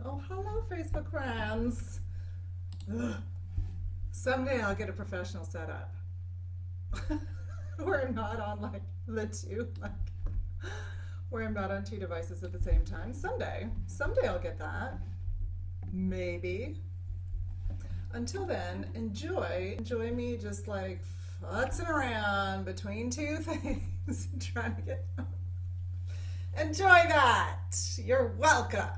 Oh, hello, Facebook friends. Ugh. Someday I'll get a professional setup where I'm not on like the two, like where I'm not on two devices at the same time. Someday I'll get that. Maybe. Until then, enjoy me just like futzing around between two things, trying to get. Enjoy that. You're welcome.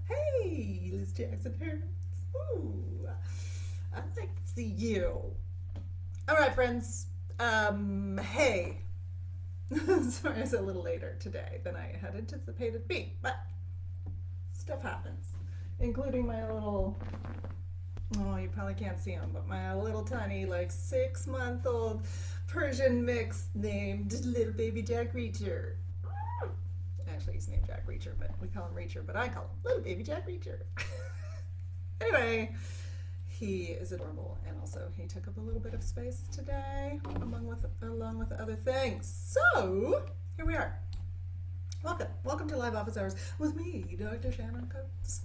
Hey, Liz Jackson parents. Ooh, I'd like to see you. All right, friends. Hey. Sorry, it's a little later today than I had anticipated being, but stuff happens, including my little. Oh, you probably can't see him, but my little tiny, like 6-month-old Persian mix named Little Baby Jack Reacher. Actually, he's named Jack Reacher, but we call him Reacher, but I call him Little Baby Jack Reacher. Anyway, he is adorable, and also he took up a little bit of space today, along with other things. So here we are. Welcome to Live Office Hours with me, Dr. Shannon Coates.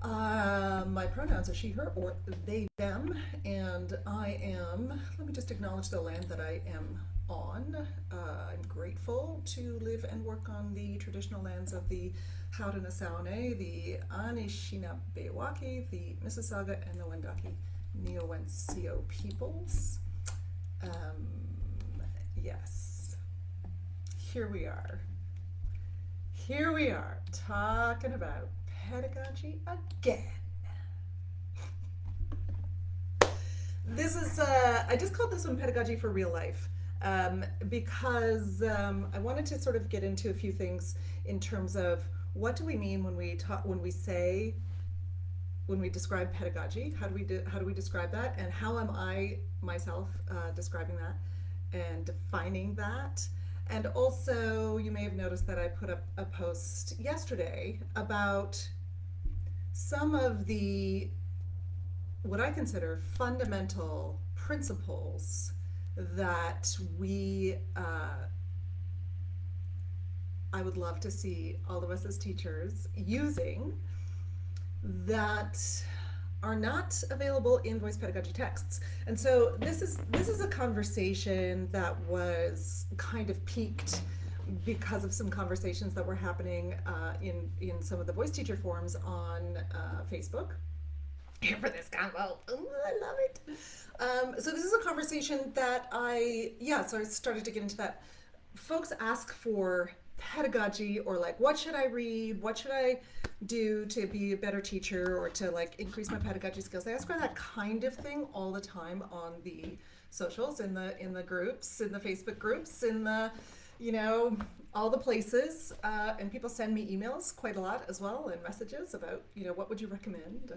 My pronouns are she, her, or they, them, and I am. Let me just acknowledge the land that I am on. I'm grateful to live and work on the traditional lands of the Haudenosaunee, the Anishinaabe, the Mississauga, and the Wendat Neowencio peoples. Yes, here we are. Here we are talking about pedagogy again. This is, I just called this one Pedagogy for Real Life because I wanted to sort of get into a few things in terms of what do we mean when we describe pedagogy. How do we describe that, and how am I myself describing that and defining that? And also, you may have noticed that I put up a post yesterday about some of the what I consider fundamental principles that I would love to see all of us as teachers using that are not available in voice pedagogy texts. And so this is a conversation that was kind of peaked because of some conversations that were happening in some of the voice teacher forums on Facebook. Here for this convo. Ooh, I love it. So this is a conversation that so I started to get into that. Folks ask for pedagogy, or like, what should I read? What should I do to be a better teacher, or to like increase my pedagogy skills? They ask for that kind of thing all the time on the socials, in the groups, in the Facebook groups, in the, all the places. And people send me emails quite a lot as well, and messages about, what would you recommend?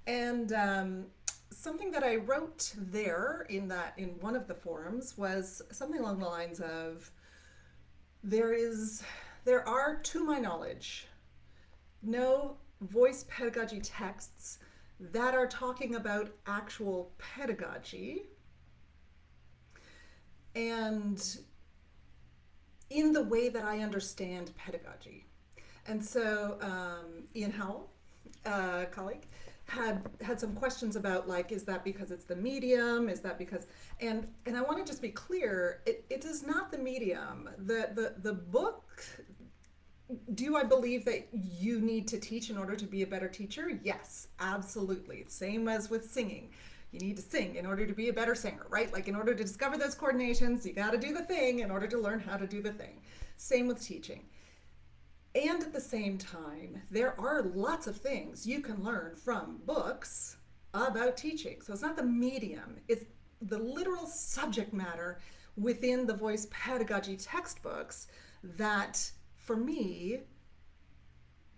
And something that I wrote there in one of the forums was something along the lines of, there are, to my knowledge, no voice pedagogy texts that are talking about actual pedagogy, and in the way that I understand pedagogy. And so Ian Howell, a colleague, had some questions about, like, is that because it's the medium? Is that because, and I want to just be clear, it is not the medium. The book, do I believe that you need to teach in order to be a better teacher? Yes, absolutely. Same as with singing. You need to sing in order to be a better singer, right? Like, in order to discover those coordinations, you got to do the thing in order to learn how to do the thing. Same with teaching. And at the same time, there are lots of things you can learn from books about teaching. So it's not the medium, it's the literal subject matter within the voice pedagogy textbooks that, for me,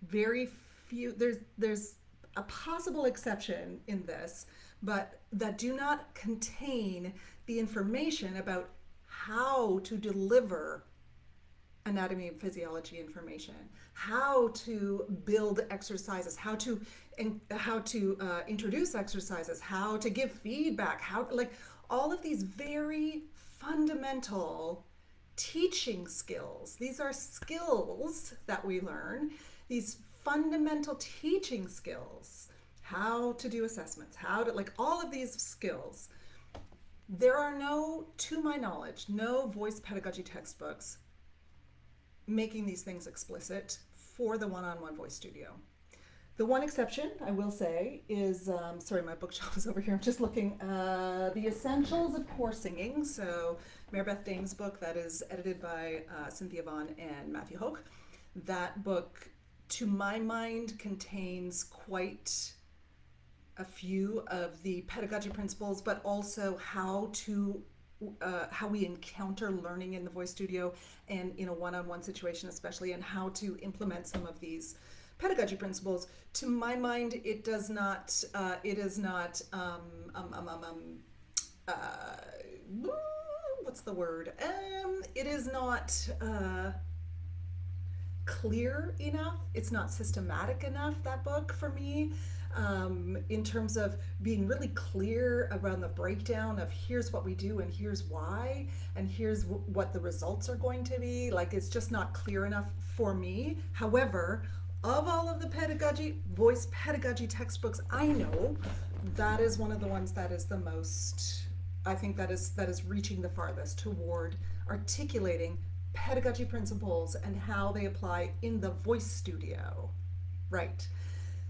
very few, there's a possible exception in this, but that do not contain the information about how to deliver anatomy and physiology information, how to build exercises, how to introduce exercises, how to give feedback, how, like, all of these very fundamental teaching skills. These are skills that we learn, these fundamental teaching skills, how to do assessments, how to, like, all of these skills, there are no, to my knowledge, no voice pedagogy textbooks making these things explicit for the one-on-one voice studio. The one exception, I will say, is, sorry, my bookshelf is over here. I'm just looking. The Essentials of Core Singing. So Maribeth Dame's book that is edited by Cynthia Vaughn and Matthew Hoke. That book, to my mind, contains quite a few of the pedagogy principles, but also how we encounter learning in the voice studio and in a one-on-one situation especially, and how to implement some of these pedagogy principles. To my mind, it does not, it is not, what's the word? It is not clear enough. It's not systematic enough, that book, for me, in terms of being really clear around the breakdown of here's what we do and here's why and here's what the results are going to be. Like, it's just not clear enough for me. However, of all of the pedagogy, voice pedagogy textbooks I know, that is one of the ones that is the most, I think that is reaching the farthest toward articulating pedagogy principles and how they apply in the voice studio. Right.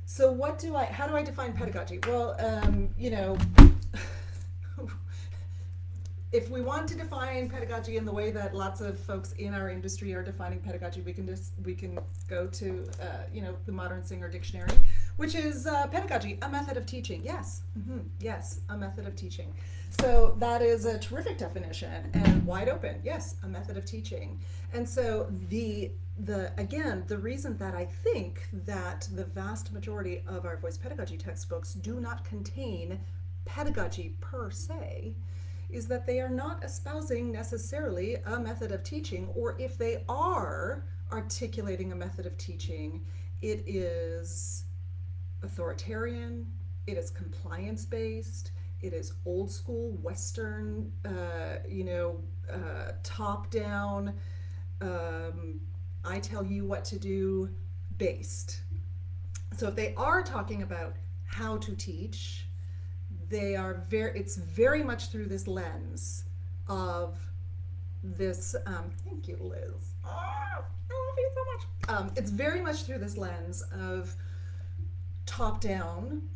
So how do I define pedagogy? Well, if we want to define pedagogy in the way that lots of folks in our industry are defining pedagogy, we can go to the Modern Singer Dictionary, which is pedagogy, a method of teaching. Yes, yes, a method of teaching. So that is a terrific definition and wide open. Yes, a method of teaching. And so the reason that I think that the vast majority of our voice pedagogy textbooks do not contain pedagogy per se is that they are not espousing necessarily a method of teaching, or if they are articulating a method of teaching, it is authoritarian, it is compliance-based, it is old school Western, top-down, I tell you what to do based. So if they are talking about how to teach, it's very much through this lens of this, thank you, Liz. Oh, I love you so much. It's very much through this lens of top down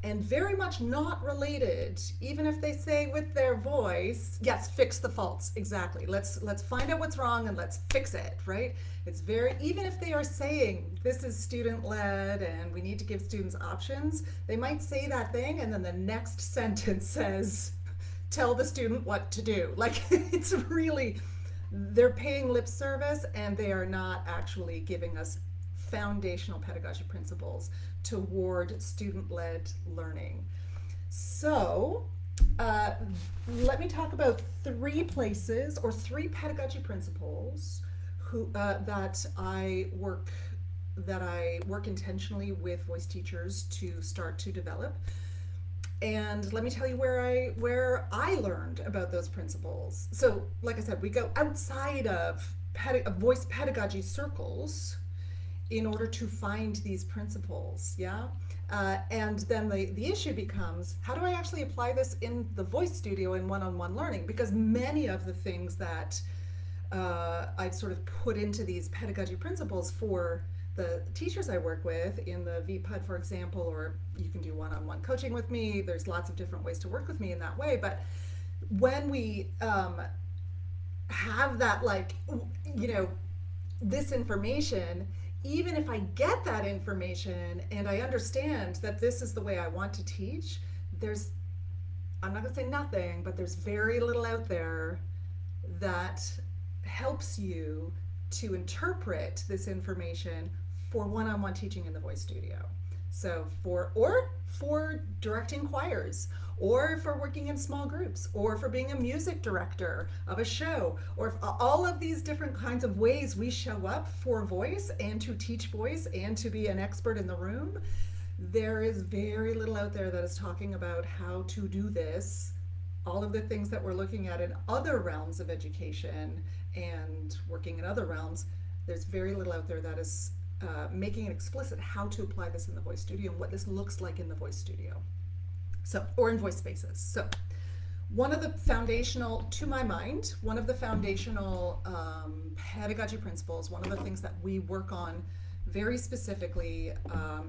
and very much not related, even if they say with their voice, yes, fix the faults, exactly. Let's find out what's wrong and let's fix it, right? It's very, even if they are saying this is student-led and we need to give students options, they might say that thing and then the next sentence says, tell the student what to do. Like, it's really, they're paying lip service and they are not actually giving us foundational pedagogy principles toward student-led learning. So let me talk about three places or three pedagogy principles that I work intentionally with voice teachers to start to develop. And let me tell you where I learned about those principles. So, like I said, we go outside of voice pedagogy circles in order to find these principles, yeah? And then the issue becomes, how do I actually apply this in the voice studio in one-on-one learning? Because many of the things that I've sort of put into these pedagogy principles for the teachers I work with in the VPUD, for example, or you can do one-on-one coaching with me. There's lots of different ways to work with me in that way. But when we have that, this information, even if I get that information and I understand that this is the way I want to teach, I'm not gonna say nothing, but there's very little out there that helps you to interpret this information for one-on-one teaching in the voice studio. So for directing choirs, or for working in small groups, or for being a music director of a show, or all of these different kinds of ways we show up for voice and to teach voice and to be an expert in the room, there is very little out there that is talking about how to do this. All of the things that we're looking at in other realms of education and working in other realms, there's very little out there that is making it explicit how to apply this in the voice studio and what this looks like in the voice studio. So, or in voice spaces. So, one of the foundational, to my mind, one of the foundational pedagogy principles, one of the things that we work on very specifically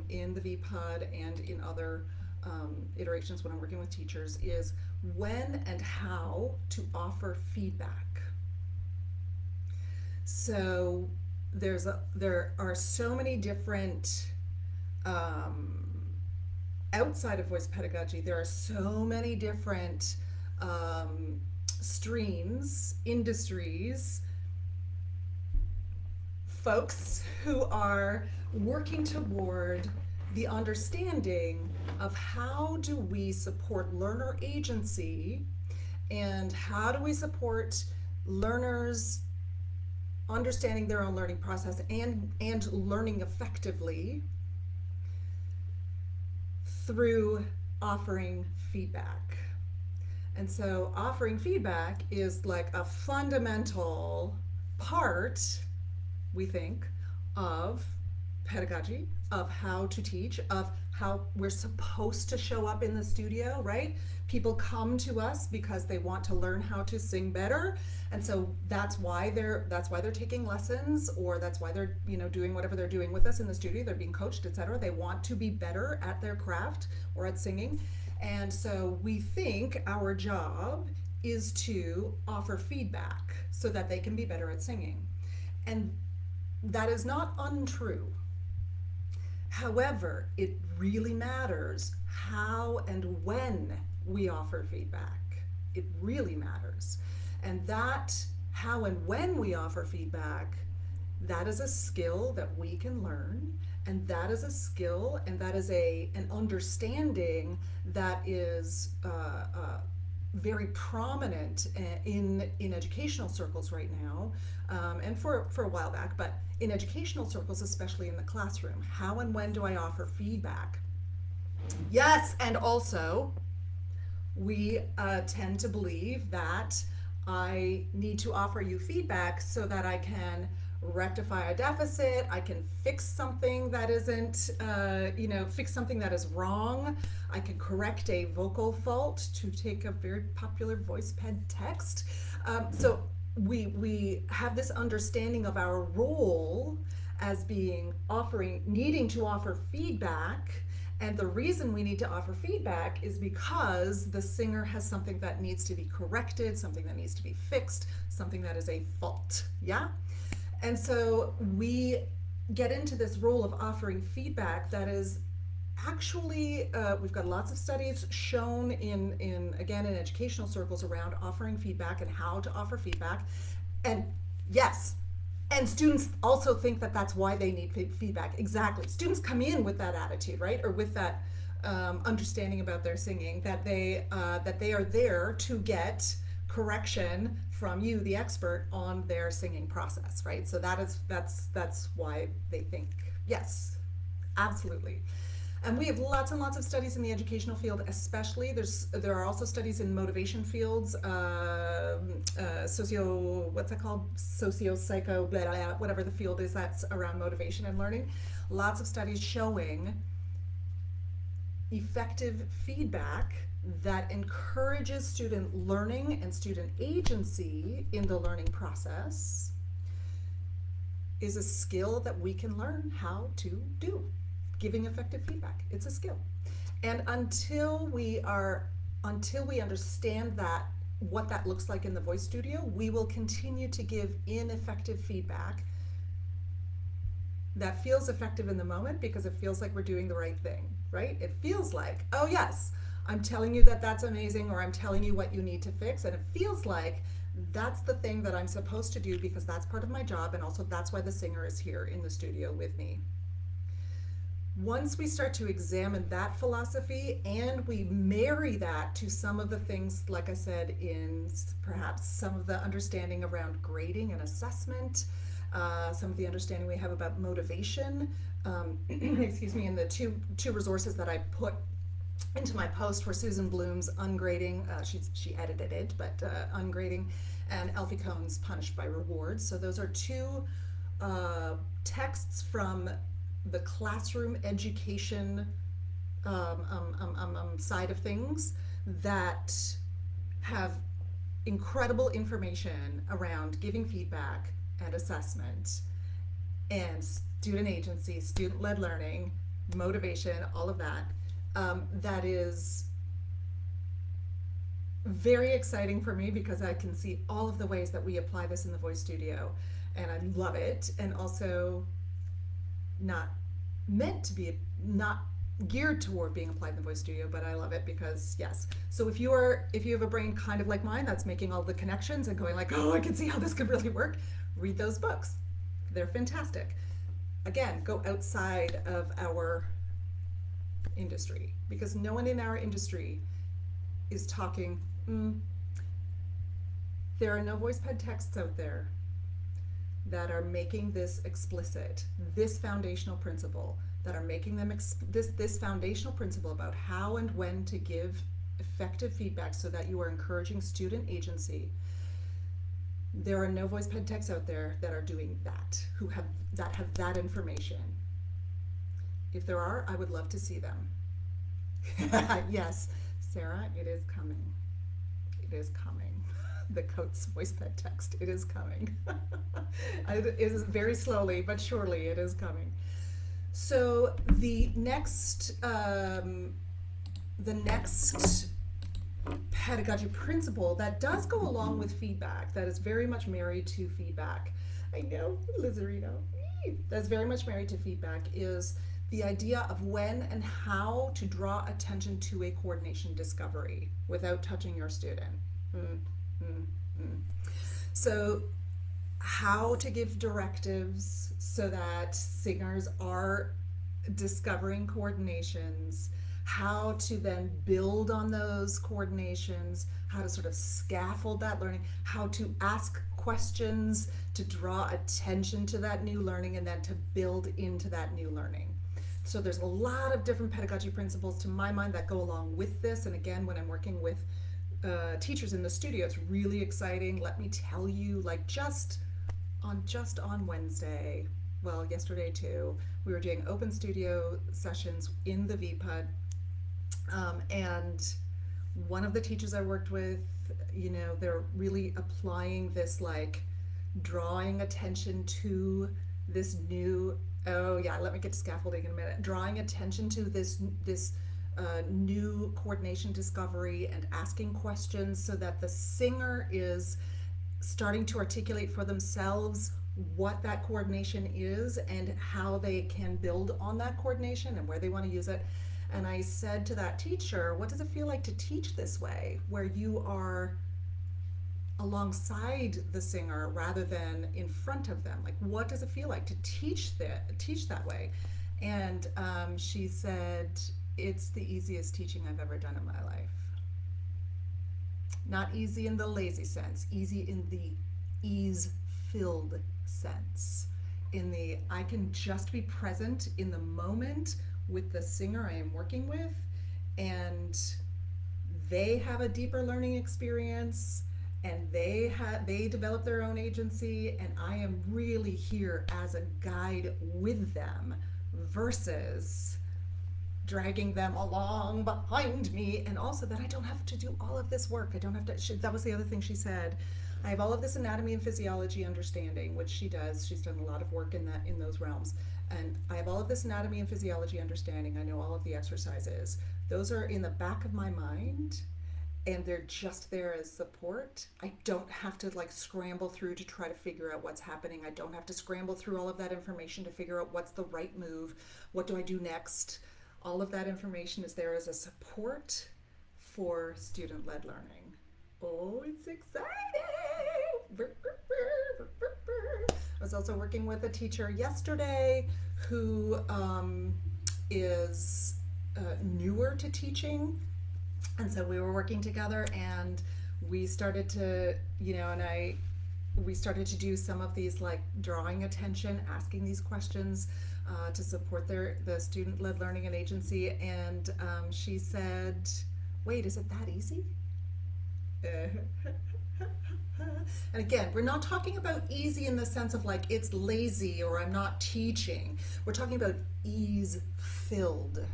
in the VPUD and in other iterations when I'm working with teachers is when and how to offer feedback. So there are so many different outside of voice pedagogy, there are so many different streams, industries, folks who are working toward the understanding of how do we support learner agency and how do we support learners understanding their own learning process and learning effectively through offering feedback. And so offering feedback is like a fundamental part, we think, of pedagogy, of how to teach, of how we're supposed to show up in the studio, right? People come to us because they want to learn how to sing better, and so that's why they're taking lessons, or that's why they're doing whatever they're doing with us in the studio. They're being coached, etc. They want to be better at their craft or at singing, and so we think our job is to offer feedback so that they can be better at singing, and that is not untrue. However, it really matters how and when we offer feedback. It really matters. And that how and when we offer feedback, that is a skill that we can learn, and that is a skill, and that is an understanding that is very prominent in educational circles right now, and for a while back, but in educational circles, especially in the classroom. How and when do I offer feedback? Yes, and also we tend to believe that I need to offer you feedback so that I can rectify a deficit, I can fix something that isn't, fix something that is wrong, I can correct a vocal fault, to take a very popular voice ped text. So we have this understanding of our role as needing to offer feedback. And the reason we need to offer feedback is because the singer has something that needs to be corrected, something that needs to be fixed, something that is a fault, yeah? And so we get into this role of offering feedback that is actually, we've got lots of studies shown in educational circles around offering feedback and how to offer feedback. And yes, and students also think that that's why they need feedback. Exactly. Students come in with that attitude, right? Or with that understanding about their singing, that they are there to get correction from you, the expert, on their singing process, right? So that's why they think, yes, absolutely. And we have lots and lots of studies in the educational field, especially. There are also studies in motivation fields, socio-psycho, blah, blah, blah, whatever the field is that's around motivation and learning. Lots of studies showing effective feedback that encourages student learning and student agency in the learning process is a skill that we can learn how to do. Giving effective feedback, it's a skill. And until we understand that, what that looks like in the voice studio, we will continue to give ineffective feedback that feels effective in the moment because it feels like we're doing the right thing, right? It feels like, oh yes, I'm telling you that that's amazing, or I'm telling you what you need to fix, and it feels like that's the thing that I'm supposed to do because that's part of my job, and also that's why the singer is here in the studio with me. Once we start to examine that philosophy and we marry that to some of the things, like I said, in perhaps some of the understanding around grading and assessment, some of the understanding we have about motivation, excuse me, and the two resources that I put into my post were Susan Bloom's Ungrading, she edited it, but Ungrading, and Alfie Cohn's Punished by Rewards. So those are two texts from the classroom education side of things that have incredible information around giving feedback and assessment and student agency, student-led learning, motivation, all of that. That is very exciting for me because I can see all of the ways that we apply this in the voice studio, and I love it. And also not meant to be, not geared toward being applied in the voice studio, but I love it because yes. So if you have a brain kind of like mine that's making all the connections and going like, oh, I can see how this could really work, read those books. They're fantastic. Again, go outside of our industry because no one in our industry is talking. There are no voice ped texts out there that are making this explicit, this foundational principle, that are making them this foundational principle about how and when to give effective feedback so that you are encouraging student agency. There are no voice ped texts out there that are doing that, have that information. If there are, I would love to see them. Yes, Sarah, it is coming. It is coming. The Coates voice ped text, it is coming. It is very slowly, but surely it is coming. So the next pedagogy principle that does go along with feedback, that is very much married to feedback. I know, Lizarino. That's very much married to feedback, is the idea of when and how to draw attention to a coordination discovery without touching your student. So how to give directives so that singers are discovering coordinations, how to then build on those coordinations, how to sort of scaffold that learning, how to ask questions to draw attention to that new learning and then to build into that new learning. So there's a lot of different pedagogy principles to my mind that go along with this. And again, when I'm working with teachers in the studio, it's really exciting. Let me tell you, like just on Wednesday, well, yesterday too, we were doing open studio sessions in the VPUD, and one of the teachers I worked with, they're really applying this, like drawing attention to this new, oh yeah, let me get to scaffolding in a minute, drawing attention to this new coordination discovery and asking questions so that the singer is starting to articulate for themselves what that coordination is and how they can build on that coordination and where they want to use it. And I said to that teacher, what does it feel like to teach this way, where you are alongside the singer rather than in front of them? Like, what does it feel like to teach that way? And she said, it's the easiest teaching I've ever done in my life. Not easy in the lazy sense, easy in the ease-filled sense. In the, I can just be present in the moment with the singer I am working with, and they have a deeper learning experience, and they develop their own agency, and I am really here as a guide with them versus dragging them along behind me, and also that I don't have to do all of this work. I don't have to, that was the other thing she said. I have all of this anatomy and physiology understanding, which she does. She's done a lot of work in those realms. And I have all of this anatomy and physiology understanding. I know all of the exercises. Those are in the back of my mind, and they're just there as support. I don't have to like scramble through to try to figure out what's happening. I don't have to scramble through all of that information to figure out what's the right move. What do I do next? All of that information is there as a support for student-led learning. Oh, it's exciting! I was also working with a teacher yesterday who is newer to teaching, and so we were working together, and we started to, we started to do some of these like drawing attention, asking these questions to support the student-led learning and agency, and she said, wait, is it that easy? And again, we're not talking about easy in the sense of like it's lazy or I'm not teaching. We're talking about ease filled.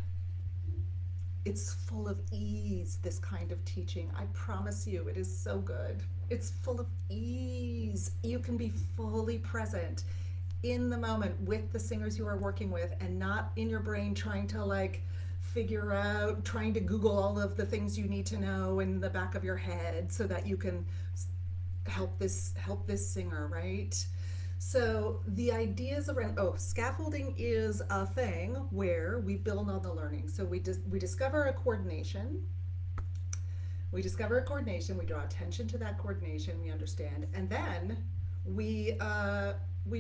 It's full of ease, this kind of teaching. I promise you, it is so good. It's full of ease. You can be fully present in the moment with the singers you are working with and not in your brain trying to like figure out, trying to Google all of the things you need to know in the back of your head so that you can help this singer, right? So the ideas around scaffolding is a thing where we build on the learning. So we discover a coordination. We discover a coordination. We draw attention to that coordination. We understand, and then we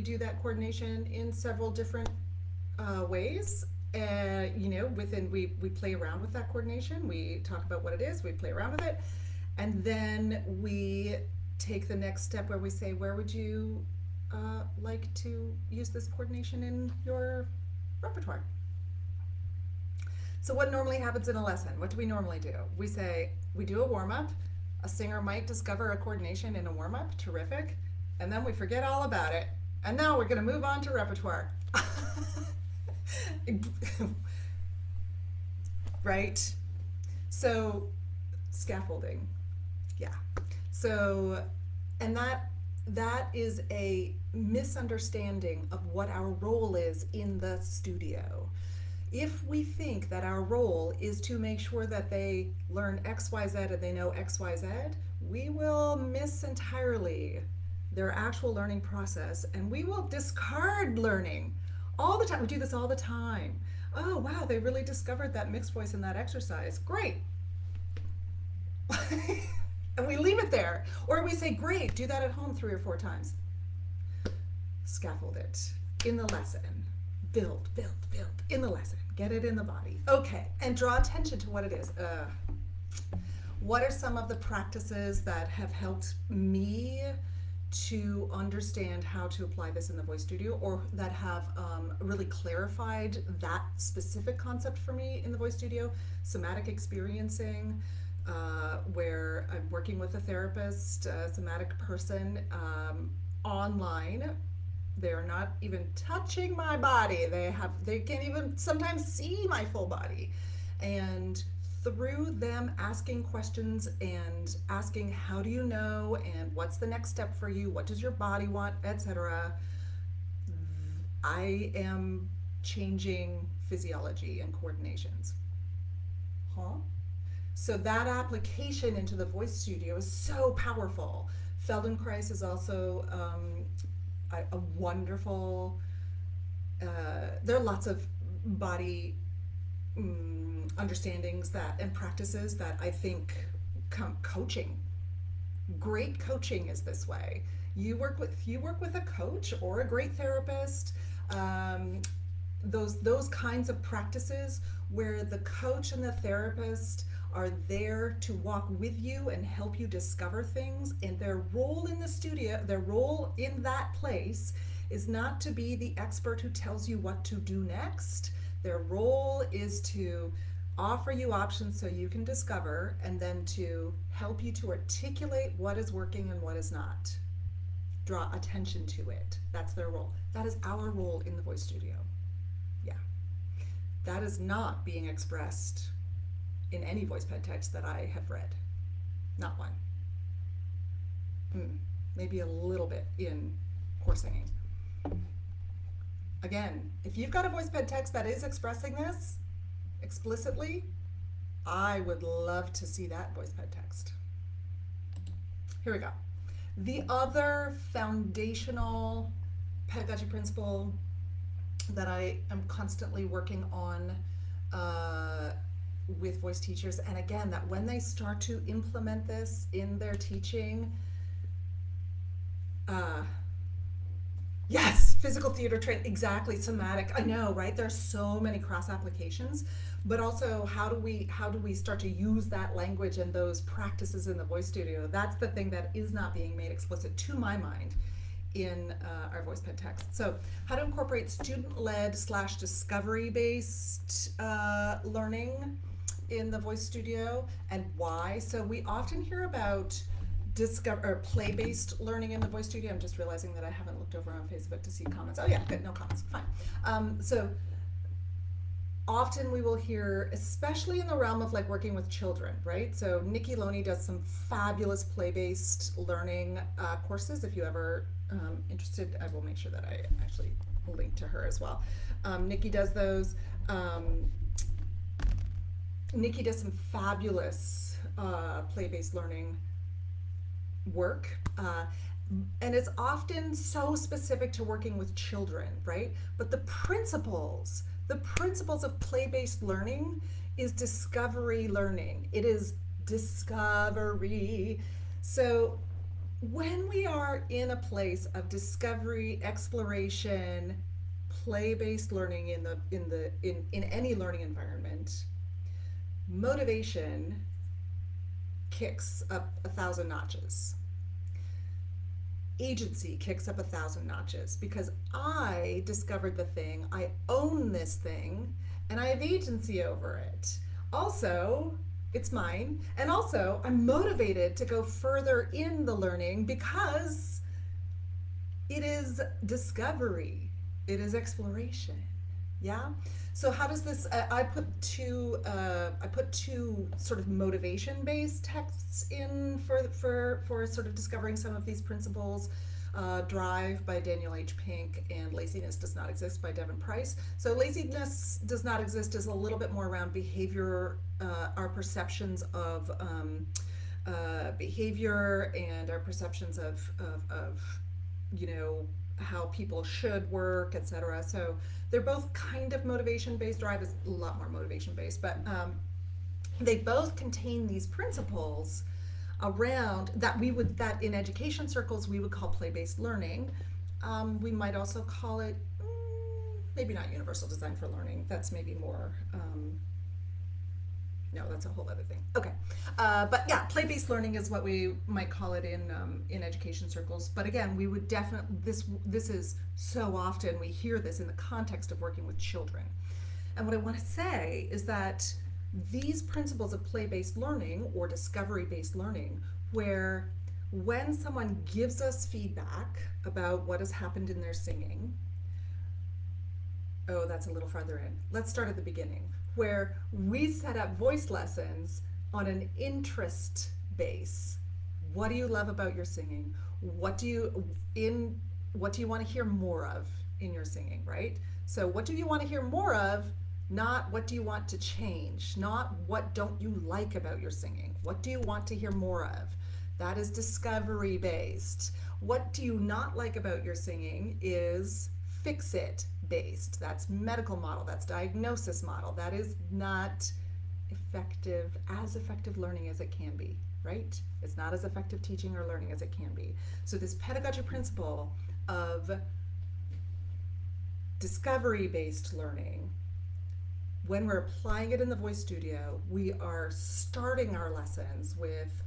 do that coordination in several different ways. Within we play around with that coordination. We talk about what it is. We play around with it, and then we take the next step where we say, where would you like to use this coordination in your repertoire? So what normally happens in a lesson? What do we normally do? We do a warm-up. A singer might discover a coordination in a warm-up, terrific, and then we forget all about it. And now we're gonna move on to repertoire. Right? So, scaffolding. Yeah. So, and that is a misunderstanding of what our role is in the studio. If we think that our role is to make sure that they learn X, Y, Z and they know X, Y, Z, we will miss entirely their actual learning process and we will discard learning all the time. We do this all the time. Oh, wow, they really discovered that mixed voice in that exercise. Great. And we leave it there. Or we say, great, do that at home 3 or 4 times. Scaffold it in the lesson. Build in the lesson. Get it in the body. Okay, and draw attention to what it is. What are some of the practices that have helped me to understand how to apply this in the voice studio, or that have really clarified that specific concept for me in the voice studio? Somatic experiencing, where I'm working with a therapist, a somatic person, online. They're not even touching my body. They can't even sometimes see my full body. And through them asking questions and asking, how do you know, and what's the next step for you, what does your body want, etc., I am changing physiology and coordinations. So that application into the voice studio is so powerful. Feldenkrais is also a wonderful, there are lots of body understandings and practices that I think coaching. Great coaching is this way. You work with a coach or a great therapist. Those kinds of practices where the coach and the therapist are there to walk with you and help you discover things, and their role in the studio, their role in that place is not to be the expert who tells you what to do next. Their role is to offer you options so you can discover, and then to help you to articulate what is working and what is not. Draw attention to it. That's their role. That is our role in the voice studio. Yeah. That is not being expressed in any voice ped text that I have read. Not one. Maybe a little bit in core singing. Again, if you've got a voice ped text that is expressing this explicitly, I would love to see that voice ped text. Here we go. The other foundational pedagogy principle that I am constantly working on with voice teachers, and again, that when they start to implement this in their teaching, yes, physical theater training, exactly, somatic, I know, right? There's so many cross applications, but also how do we start to use that language and those practices in the voice studio? That's the thing that is not being made explicit, to my mind, in our voice ped text. So how to incorporate student-led / discovery-based learning in the voice studio, and why. So we often hear about discover or play-based learning in the voice studio. I'm just realizing that I haven't looked over on Facebook to see comments. Oh yeah, good, no comments, fine. So often we will hear, especially in the realm of like working with children, right? So Nikki Loney does some fabulous play-based learning courses. If you ever interested, I will make sure that I actually link to her as well. Nikki does those. Nikki does some fabulous play-based learning work. And it's often so specific to working with children, right? But the principles of play-based learning is discovery learning. It is discovery. So when we are in a place of discovery, exploration, play-based learning in any learning environment, motivation kicks up 1,000 notches. Agency kicks up 1,000 notches because I discovered the thing, I own this thing, and I have agency over it. Also, it's mine, and also I'm motivated to go further in the learning because it is discovery, it is exploration. Yeah. So how does this? I put two sort of motivation-based texts in for sort of discovering some of these principles. Drive by Daniel H. Pink and Laziness Does Not Exist by Devin Price. So Laziness Does Not Exist is a little bit more around behavior, our perceptions of behavior and our perceptions of you know, how people should work, etc. So they're both kind of motivation-based. Drive is a lot more motivation-based, but they both contain these principles around that that in education circles we would call play-based learning. We might also call it maybe not universal design for learning. That's maybe more. No, that's a whole other thing. Okay, but yeah, play-based learning is what we might call it in education circles. But again, we would definitely this is so often we hear this in the context of working with children. And what I want to say is that these principles of play-based learning or discovery-based learning, where when someone gives us feedback about what has happened in their singing, oh, that's a little farther in. Let's start at the beginning, where we set up voice lessons on an interest base. What do you love about your singing? What do you want to hear more of in your singing, right? So what do you want to hear more of? Not what do you want to change? Not what don't you like about your singing? What do you want to hear more of? That is discovery based. What do you not like about your singing is fix it based. That's medical model, that's diagnosis model. That is not as effective learning as it can be, right? It's not as effective teaching or learning as it can be. So this pedagogy principle of discovery-based learning, when we're applying it in the voice studio, we are starting our lessons with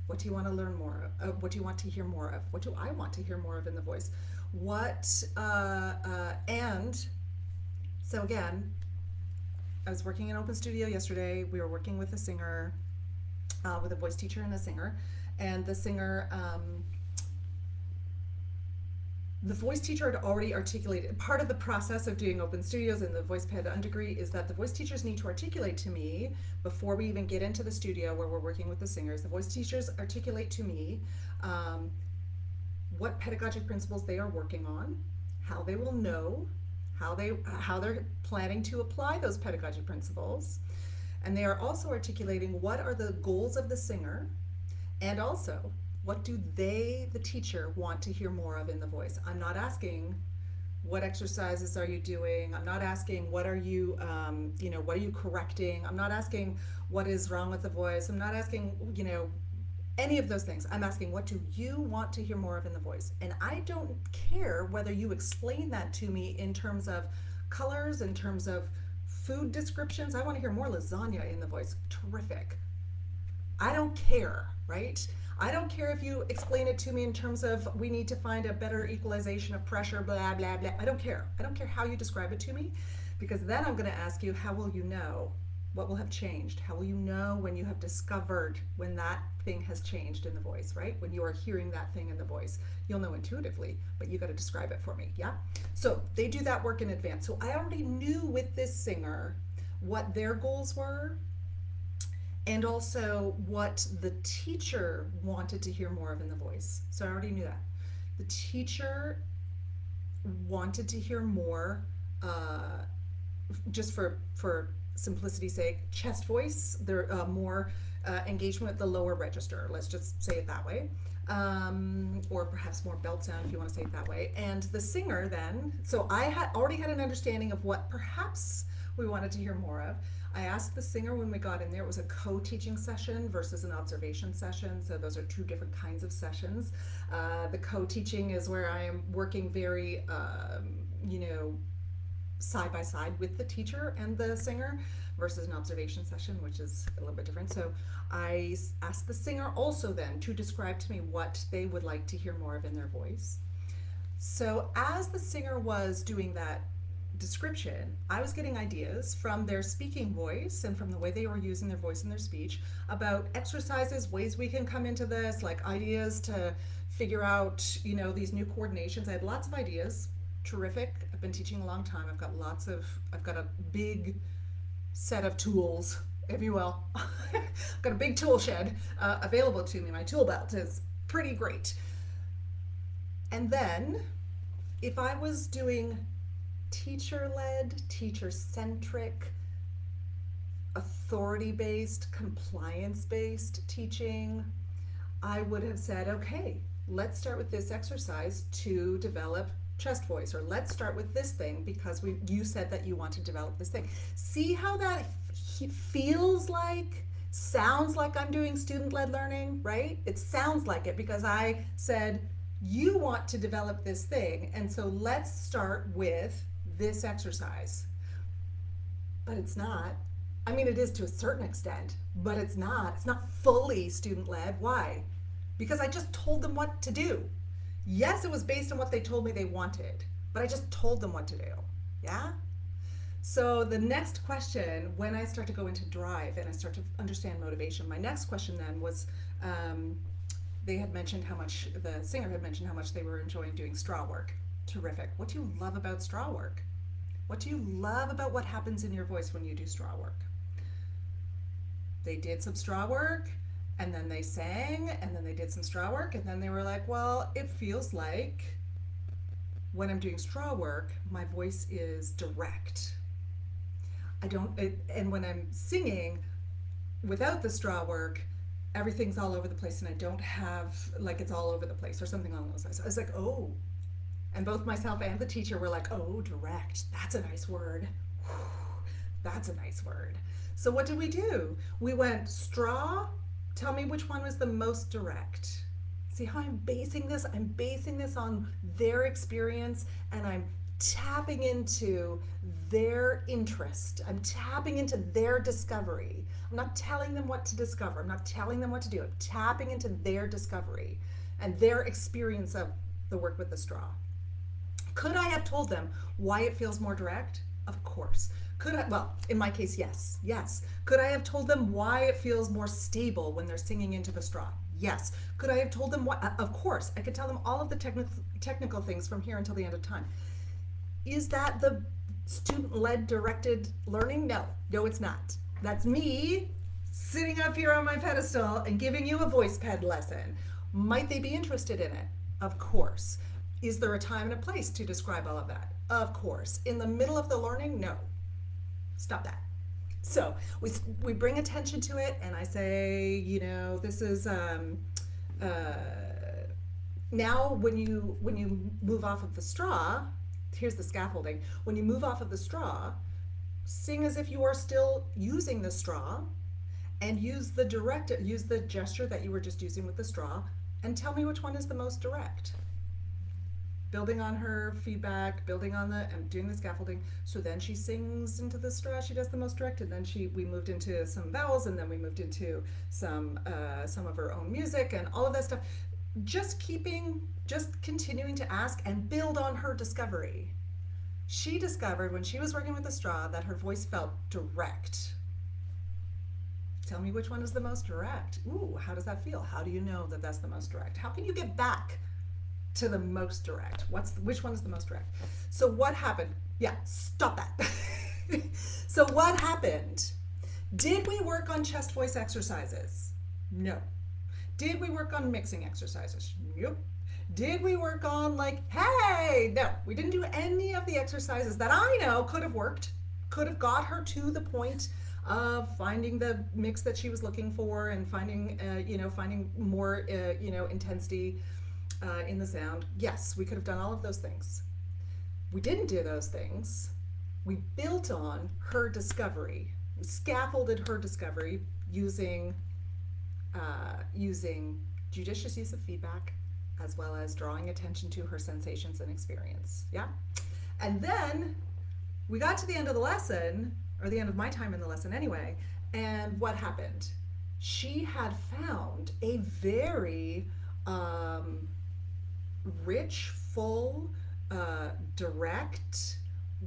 what do you want to learn more of? What do you want to hear more of? What do I want to hear more of in the voice? And so again, I was working in open studio yesterday. We were working with a singer, with a voice teacher and a singer, and the singer, the voice teacher had already articulated, part of the process of doing open studios in the voice ped degree is that the voice teachers need to articulate to me, before we even get into the studio where we're working with the singers, the voice teachers articulate to me what pedagogic principles they are working on, how they will know, how they're planning to apply those pedagogic principles, and they are also articulating what are the goals of the singer, and also what do they, the teacher, want to hear more of in the voice. I'm not asking what exercises are you doing. I'm not asking what are you, what are you correcting. I'm not asking what is wrong with the voice. I'm not asking, any of those things. I'm asking what do you want to hear more of in the voice. And I don't care whether you explain that to me in terms of colors, in terms of food descriptions. I want to hear more lasagna in the voice. Terrific. I don't care, right? I don't care if you explain it to me in terms of we need to find a better equalization of pressure, blah, blah, blah. I don't care. I don't care how you describe it to me, because then I'm going to ask you, how will you know What will have changed? How will you know when you have discovered when that thing has changed in the voice, right? When you are hearing that thing in the voice, you'll know intuitively, but you got to describe it for me, yeah? So they do that work in advance. So I already knew with this singer what their goals were and also what the teacher wanted to hear more of in the voice. So I already knew that. The teacher wanted to hear more, just for simplicity's sake, chest voice. There more engagement with the lower register. Let's just say it that way. Or perhaps more belt sound if you want to say it that way. And the singer then, so I had already had an understanding of what perhaps we wanted to hear more of. I asked the singer when we got in there, it was a co-teaching session versus an observation session. So those are two different kinds of sessions. The co-teaching is where I am working very, side by side with the teacher and the singer versus an observation session, which is a little bit different. So I asked the singer also then to describe to me what they would like to hear more of in their voice. So as the singer was doing that description, I was getting ideas from their speaking voice and from the way they were using their voice in their speech about exercises, ways we can come into this, like ideas to figure out, these new coordinations. I had lots of ideas. Terrific. I've been teaching a long time. I've got a big set of tools, if you will. I've got a big tool shed available to me. My tool belt is pretty great. And then if I was doing teacher-led, teacher-centric, authority-based, compliance-based teaching, I would have said, okay, let's start with this exercise to develop chest voice, or let's start with this thing because you said that you want to develop this thing. See how that feels like, sounds like I'm doing student-led learning, right? It sounds like it because I said, you want to develop this thing, and so let's start with this exercise. But it's not. I mean, it is to a certain extent, but it's not. It's not fully student-led. Why? Because I just told them what to do. Yes, it was based on what they told me they wanted, but I just told them what to do. Yeah? So the next question, when I start to go into drive and I start to understand motivation, my next question then was, they had mentioned the singer had mentioned how much they were enjoying doing straw work. Terrific. What do you love about straw work? What do you love about what happens in your voice when you do straw work? They did some straw work, and then they sang, and then they did some straw work, and then they were like, well, it feels like when I'm doing straw work, my voice is direct. And when I'm singing without the straw work, everything's all over the place, and I don't have, like, it's all over the place, or something along those lines. I was like, oh. And both myself and the teacher were like, oh, direct. That's a nice word. Whew, that's a nice word. So what did we do? We went straw. Tell me which one was the most direct. See how I'm basing this? I'm basing this on their experience, and I'm tapping into their interest. I'm tapping into their discovery. I'm not telling them what to discover. I'm not telling them what to do. I'm tapping into their discovery and their experience of the work with the straw. Could I have told them why it feels more direct? Of course. Could I? Well, in my case, yes. Yes. Could I have told them why it feels more stable when they're singing into the straw? Yes. Could I have told them what? Of course. I could tell them all of the technical things from here until the end of time. Is that the student-led directed learning? No. No, it's not. That's me sitting up here on my pedestal and giving you a voice ped lesson. Might they be interested in it? Of course. Is there a time and a place to describe all of that? Of course. In the middle of the learning? No. Stop that. So we bring attention to it, and I say, this is now when you move off of the straw. Here's the scaffolding. When you move off of the straw, sing as if you are still using the straw, and use the gesture that you were just using with the straw, and tell me which one is the most direct. Building on her feedback, I'm doing the scaffolding. So then she sings into the straw, she does the most direct, and then we moved into some vowels, and then we moved into some of her own music and all of that stuff. Just continuing to ask and build on her discovery. She discovered when she was working with the straw that her voice felt direct. Tell me which one is the most direct. Ooh, how does that feel? How do you know that that's the most direct? How can you get back to the most direct? Which one is the most direct? So what happened? Yeah, stop that. So what happened? Did we work on chest voice exercises? No. Did we work on mixing exercises? Nope. Did we work on like, hey, no, we didn't do any of the exercises that I know could have worked, could have got her to the point of finding the mix that she was looking for and finding, finding more, intensity in the sound. Yes, we could have done all of those things. We didn't do those things. We built on her discovery. We scaffolded her discovery using judicious use of feedback, as well as drawing attention to her sensations and experience. Yeah? And then we got to the end of the lesson, or the end of my time in the lesson anyway, and what happened? She had found a very rich, full, direct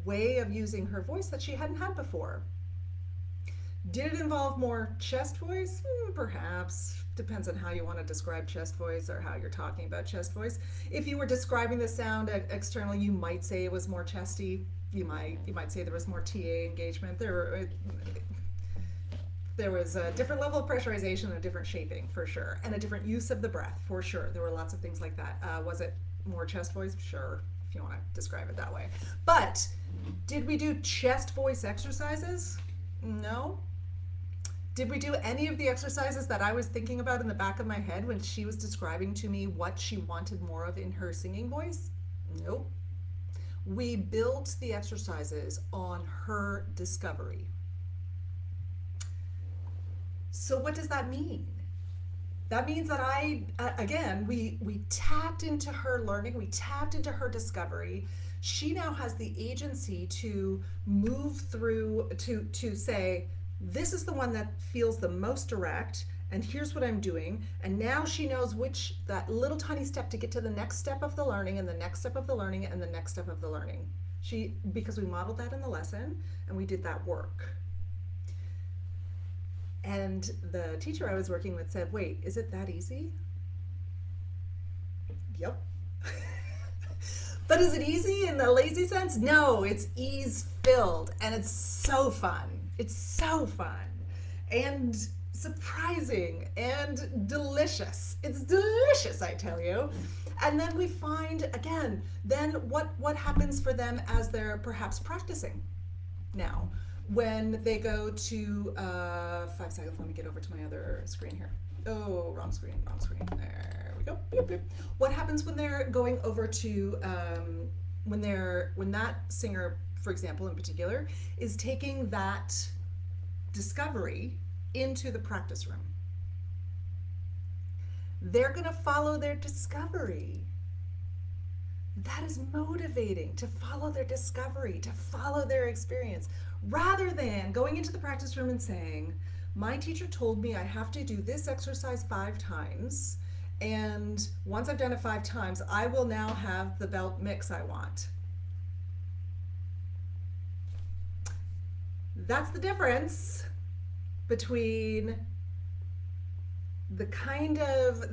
way of using her voice that she hadn't had before. Did it involve more chest voice? Perhaps. Depends on how you want to describe chest voice or how you're talking about chest voice. If you were describing the sound externally, you might say it was more chesty. You might say there was more TA engagement. There was a different level of pressurization and a different shaping, for sure, and a different use of the breath, for sure. There were lots of things like that. Was it more chest voice? Sure, if you want to describe it that way. But did we do chest voice exercises? No. Did we do any of the exercises that I was thinking about in the back of my head when she was describing to me what she wanted more of in her singing voice? Nope. We built the exercises on her discovery. So what does that mean? That means that we tapped into her learning, we tapped into her discovery. She now has the agency to move through, to say, this is the one that feels the most direct, and here's what I'm doing. And now she knows that little tiny step to get to the next step of the learning, and the next step of the learning, and the next step of the learning. Because we modeled that in the lesson, and we did that work. And the teacher I was working with said, wait, is it that easy? Yep. But is it easy in the lazy sense? No, it's ease-filled, and it's so fun. It's so fun and surprising and delicious. It's delicious, I tell you. And then we find, again, then what happens for them as they're perhaps practicing now. When they go to, 5 seconds, let me get over to my other screen here. Oh, wrong screen. There we go. Bloop, bloop. What happens when they're going over to, when that singer, for example, in particular, is taking that discovery into the practice room? They're going to follow their discovery. That is motivating, to follow their discovery, to follow their experience, rather than going into the practice room and saying, my teacher told me I have to do this exercise 5 times, and once I've done it 5 times, I will now have the belt mix I want. That's the difference between the kind of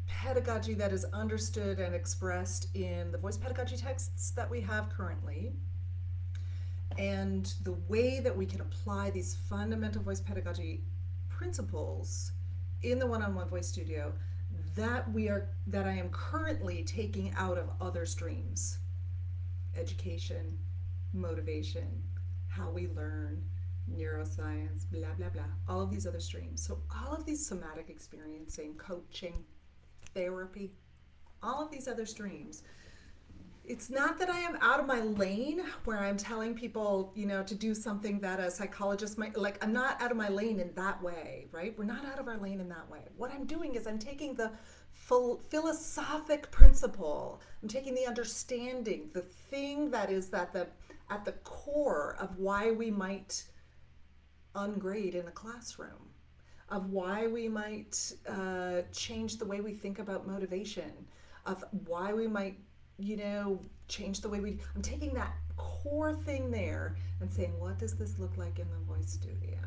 pedagogy that is understood and expressed in the voice pedagogy texts that we have currently, and the way that we can apply these fundamental voice pedagogy principles in the one-on-one voice studio that I am currently taking out of other streams: education, motivation, how we learn, neuroscience, blah blah blah, all of these other streams. So all of these somatic experiencing, coaching, therapy, all of these other streams. It's not that I am out of my lane where I'm telling people, to do something that a psychologist might, I'm not out of my lane in that way, right? We're not out of our lane in that way. What I'm doing is I'm taking the full philosophic principle, I'm taking the understanding, the thing that is at the core of why we might ungrade in a classroom, of why we might change the way we think about motivation, of why we might, change the way I'm taking that core thing there and saying, what does this look like in the voice studio?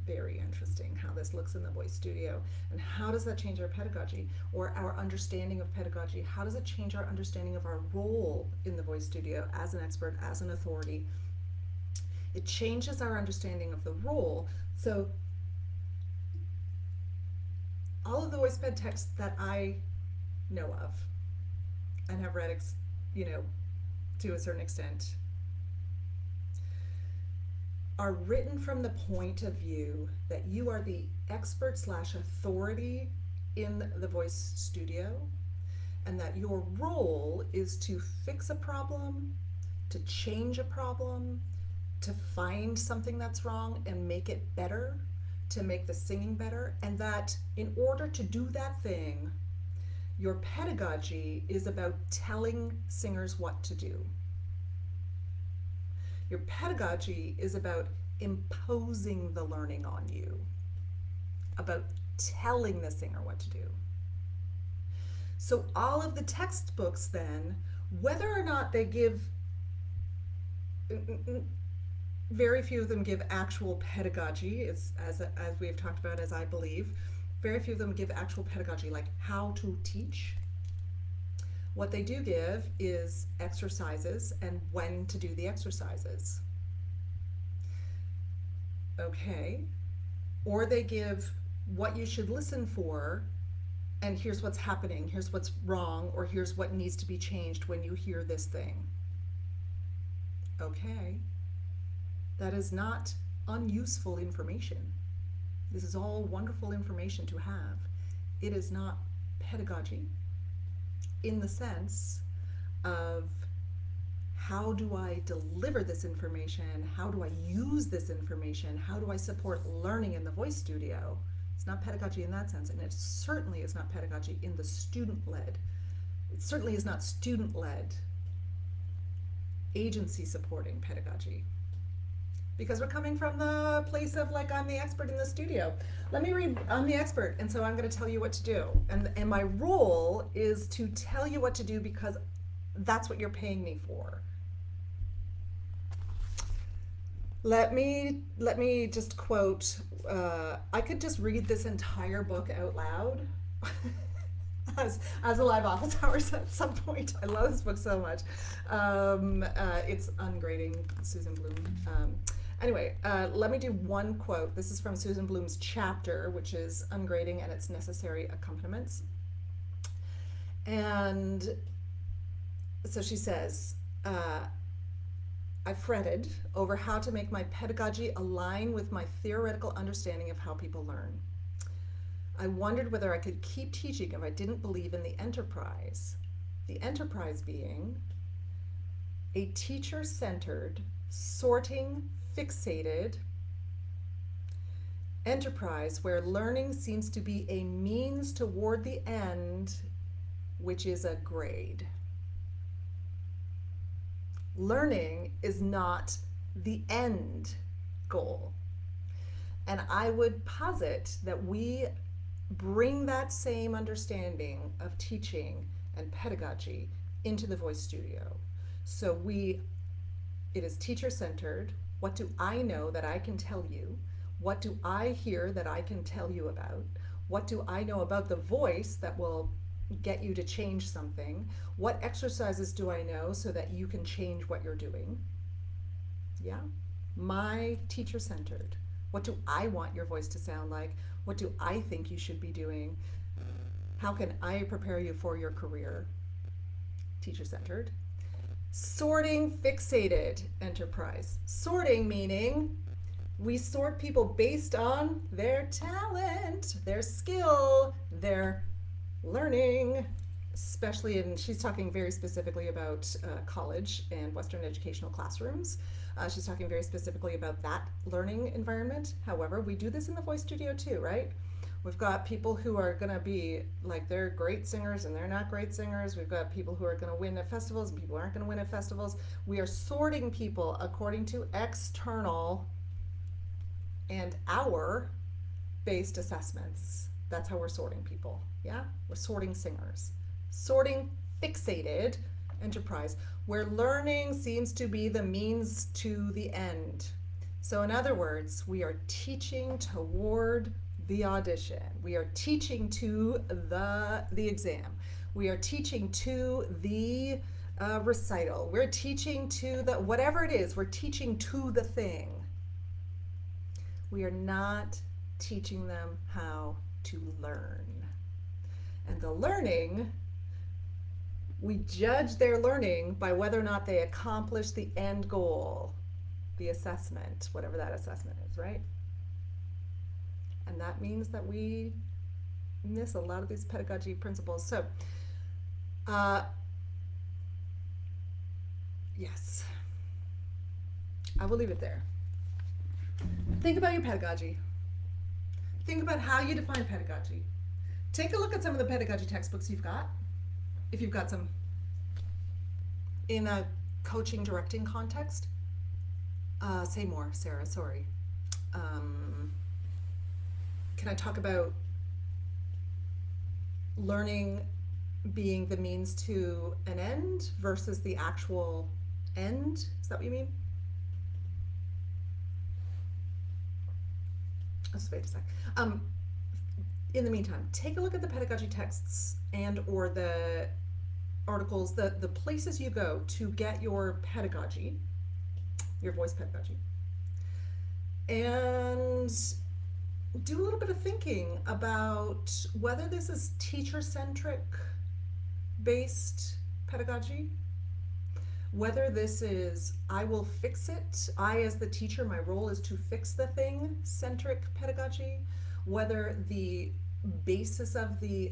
Very interesting how this looks in the voice studio. And how does that change our pedagogy or our understanding of pedagogy? How does it change our understanding of our role in the voice studio as an expert, as an authority? It changes our understanding of the role. So all of the voice ped texts that I know of and have read, to a certain extent, are written from the point of view that you are the expert slash authority in the voice studio, and that your role is to fix a problem, to change a problem, to find something that's wrong and make it better, to make the singing better, and that in order to do that thing, your pedagogy is about telling singers what to do. Your pedagogy is about imposing the learning on you, about telling the singer what to do. So all of the textbooks then, whether or not they give, very few of them give actual pedagogy, as we have talked about, as I believe, very few of them give actual pedagogy, like how to teach. What they do give is exercises and when to do the exercises. Okay. Or they give what you should listen for, and here's what's happening, here's what's wrong, or here's what needs to be changed when you hear this thing. Okay. That is not unuseful information. This is all wonderful information to have. It is not pedagogy in the sense of how do I deliver this information? How do I use this information? How do I support learning in the voice studio? It's not pedagogy in that sense, and it certainly is not pedagogy in the student-led. It certainly is not student-led agency supporting pedagogy. Because we're coming from the place of like, I'm the expert in the studio. Let me read, I'm the expert, and so I'm going to tell you what to do. And my role is to tell you what to do because that's what you're paying me for. Let me just quote, I could just read this entire book out loud as a live office hours at some point. I love this book so much. It's Ungrading Susan Bloom. Anyway, let me do one quote. This is from Susan Bloom's chapter, which is Ungrading and Its Necessary Accompaniments. And so she says, I fretted over how to make my pedagogy align with my theoretical understanding of how people learn. I wondered whether I could keep teaching if I didn't believe in the enterprise. The enterprise being a teacher-centered, sorting, fixated enterprise where learning seems to be a means toward the end, which is a grade. Learning is not the end goal. And I would posit that we bring that same understanding of teaching and pedagogy into the voice studio. So it is teacher-centered. What do I know that I can tell you? What do I hear that I can tell you about? What do I know about the voice that will get you to change something? What exercises do I know so that you can change what you're doing? Yeah? My teacher-centered. What do I want your voice to sound like? What do I think you should be doing? How can I prepare you for your career? Teacher-centered. Sorting fixated enterprise. Sorting meaning we sort people based on their talent, their skill, their learning, especially she's talking very specifically about college and Western educational classrooms. She's talking very specifically about that learning environment. However, we do this in the voice studio too, right? We've got people who are going to be like, they're great singers and they're not great singers. We've got people who are going to win at festivals and people who aren't going to win at festivals. We are sorting people according to external and our based assessments. That's how we're sorting people. Yeah? We're sorting singers. Sorting fixated enterprise. where learning seems to be the means to the end. So, in other words, we are teaching toward the audition. We are teaching to the exam. We are teaching to the recital. We're teaching to the whatever it is. We're teaching to the thing. We are not teaching them how to learn. And the learning, we judge their learning by whether or not they accomplish the end goal, the assessment, whatever that assessment is, right? And that means that we miss a lot of these pedagogy principles. So, yes, I will leave it there. Think about your pedagogy. Think about how you define pedagogy. Take a look at some of the pedagogy textbooks you've got, if you've got some in a coaching directing context. Say more, Sarah, sorry. Can I talk about learning being the means to an end versus the actual end? Is that what you mean? I'll just wait a sec. In the meantime, take a look at the pedagogy texts and or the articles, the places you go to get your pedagogy, your voice pedagogy, and do a little bit of thinking about whether this is teacher-centric based pedagogy, whether this is I will fix it, I as the teacher, my role is to fix the thing centric pedagogy, whether the basis of the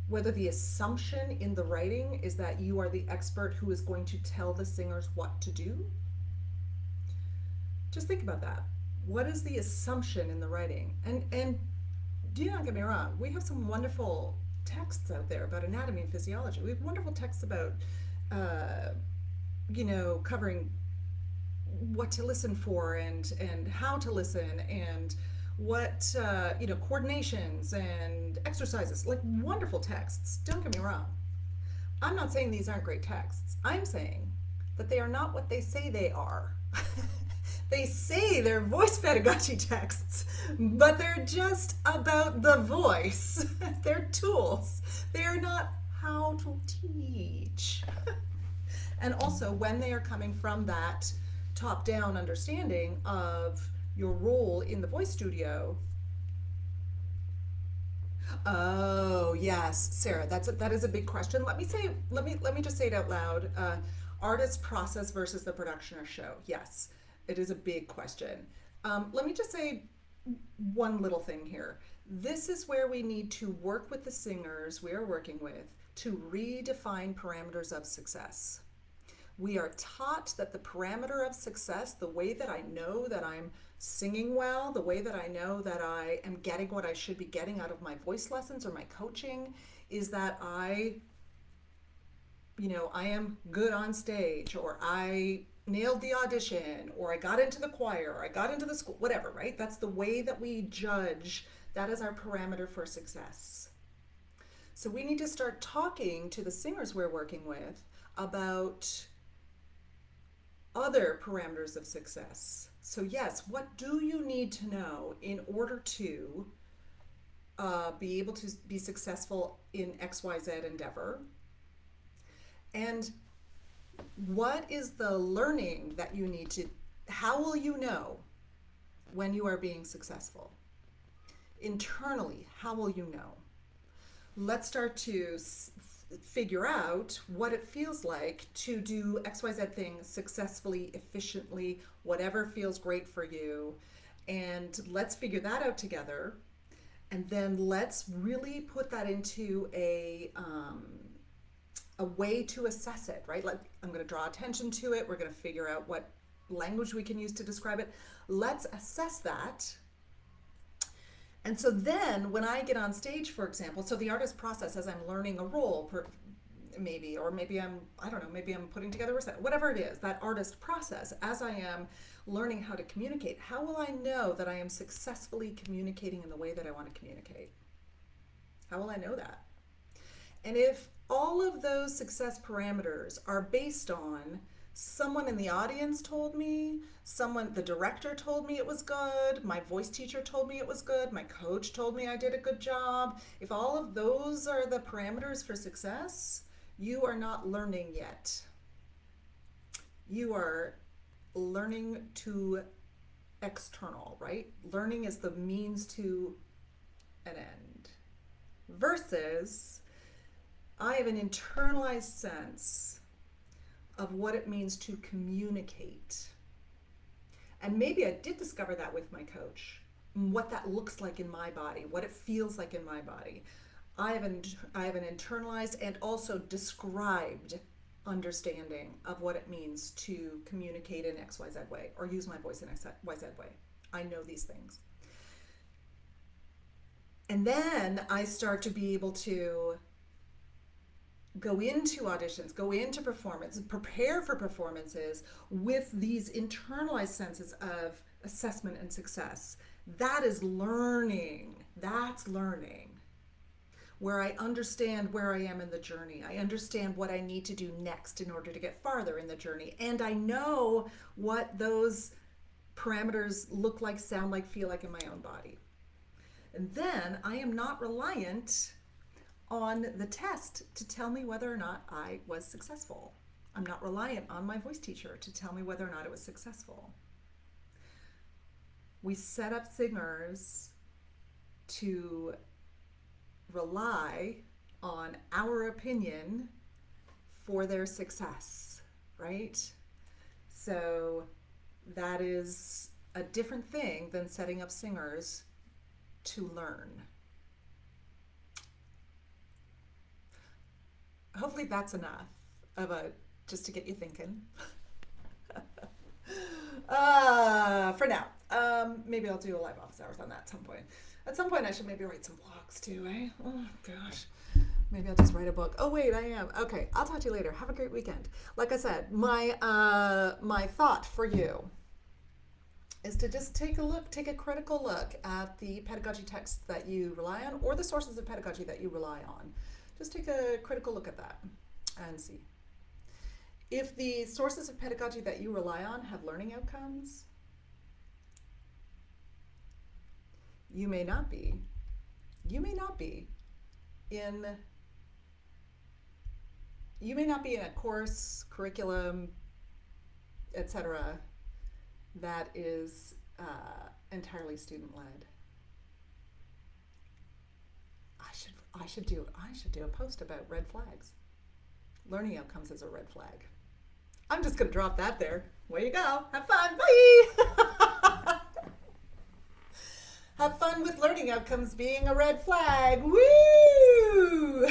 whether the assumption in the writing is that you are the expert who is going to tell the singers what to do. Just think about that. What is the assumption in the writing? And do not get me wrong, we have some wonderful texts out there about anatomy and physiology. We have wonderful texts about covering what to listen for and how to listen and what coordinations and exercises, like wonderful texts. Don't get me wrong. I'm not saying these aren't great texts. I'm saying that they are not what they say they are. They say they're voice pedagogy texts, but they're just about the voice. They're tools. They are not how to teach. And also, when they are coming from that top-down understanding of your role in the voice studio. Oh yes, Sarah, that is a big question. Let me just say it out loud. Artist process versus the production or show. Yes, it is a big question. Let me just say one little thing here. This is where we need to work with the singers we are working with to redefine parameters of success. We are taught that the parameter of success, the way that I know that I'm singing well, the way that I know that I am getting what I should be getting out of my voice lessons or my coaching, is that I am good on stage, or I nailed the audition, or I got into the choir, or I got into the school, whatever, right? That's the way that we judge. That is our parameter for success. So we need to start talking to the singers we're working with about other parameters of success. So yes, what do you need to know in order to be able to be successful in XYZ endeavor? And what is the learning that you need to, how will you know when you are being successful? Internally, how will you know? Let's start to figure out what it feels like to do XYZ thing successfully, efficiently, whatever feels great for you. And let's figure that out together. And then let's really put that into a way to assess it, right? Like, I'm going to draw attention to it. We're going to figure out what language we can use to describe it. Let's assess that. And so then when I get on stage, for example, so the artist process as I'm learning a role, maybe I'm putting together a whatever it is, that artist process, as I am learning how to communicate, how will I know that I am successfully communicating in the way that I want to communicate? How will I know that? And if all of those success parameters are based on someone in the audience told me, the director told me it was good, my voice teacher told me it was good, my coach told me I did a good job, if all of those are the parameters for success, you are not learning yet. You are learning to external, right? Learning is the means to an end. Versus, I have an internalized sense of what it means to communicate. And maybe I did discover that with my coach, what that looks like in my body, what it feels like in my body. I have an internalized and also described understanding of what it means to communicate in XYZ way or use my voice in XYZ way. I know these things. And then I start to be able to go into auditions, go into performance, prepare for performances with these internalized senses of assessment and success. That is learning. That's learning. Where I understand where I am in the journey. I understand what I need to do next in order to get farther in the journey. And I know what those parameters look like, sound like, feel like in my own body. And then I am not reliant on the test to tell me whether or not I was successful. I'm not reliant on my voice teacher to tell me whether or not it was successful. We set up singers to rely on our opinion for their success, right? So that is a different thing than setting up singers to learn. Hopefully that's enough of just to get you thinking. For now. Maybe I'll do a live office hours on that at some point. At some point I should maybe write some blogs too, eh? Oh gosh. Maybe I'll just write a book. Oh wait, I am. Okay, I'll talk to you later. Have a great weekend. Like I said, my thought for you is to just take a critical look at the pedagogy texts that you rely on or the sources of pedagogy that you rely on. Just take a critical look at that and see. If the sources of pedagogy that you rely on have learning outcomes, you may not be in a course, curriculum, etc. that is entirely student-led. I should do a post about red flags. Learning outcomes is a red flag. I'm just gonna drop that there. Way you go. Have fun. Bye. Have fun with learning outcomes being a red flag. Woo!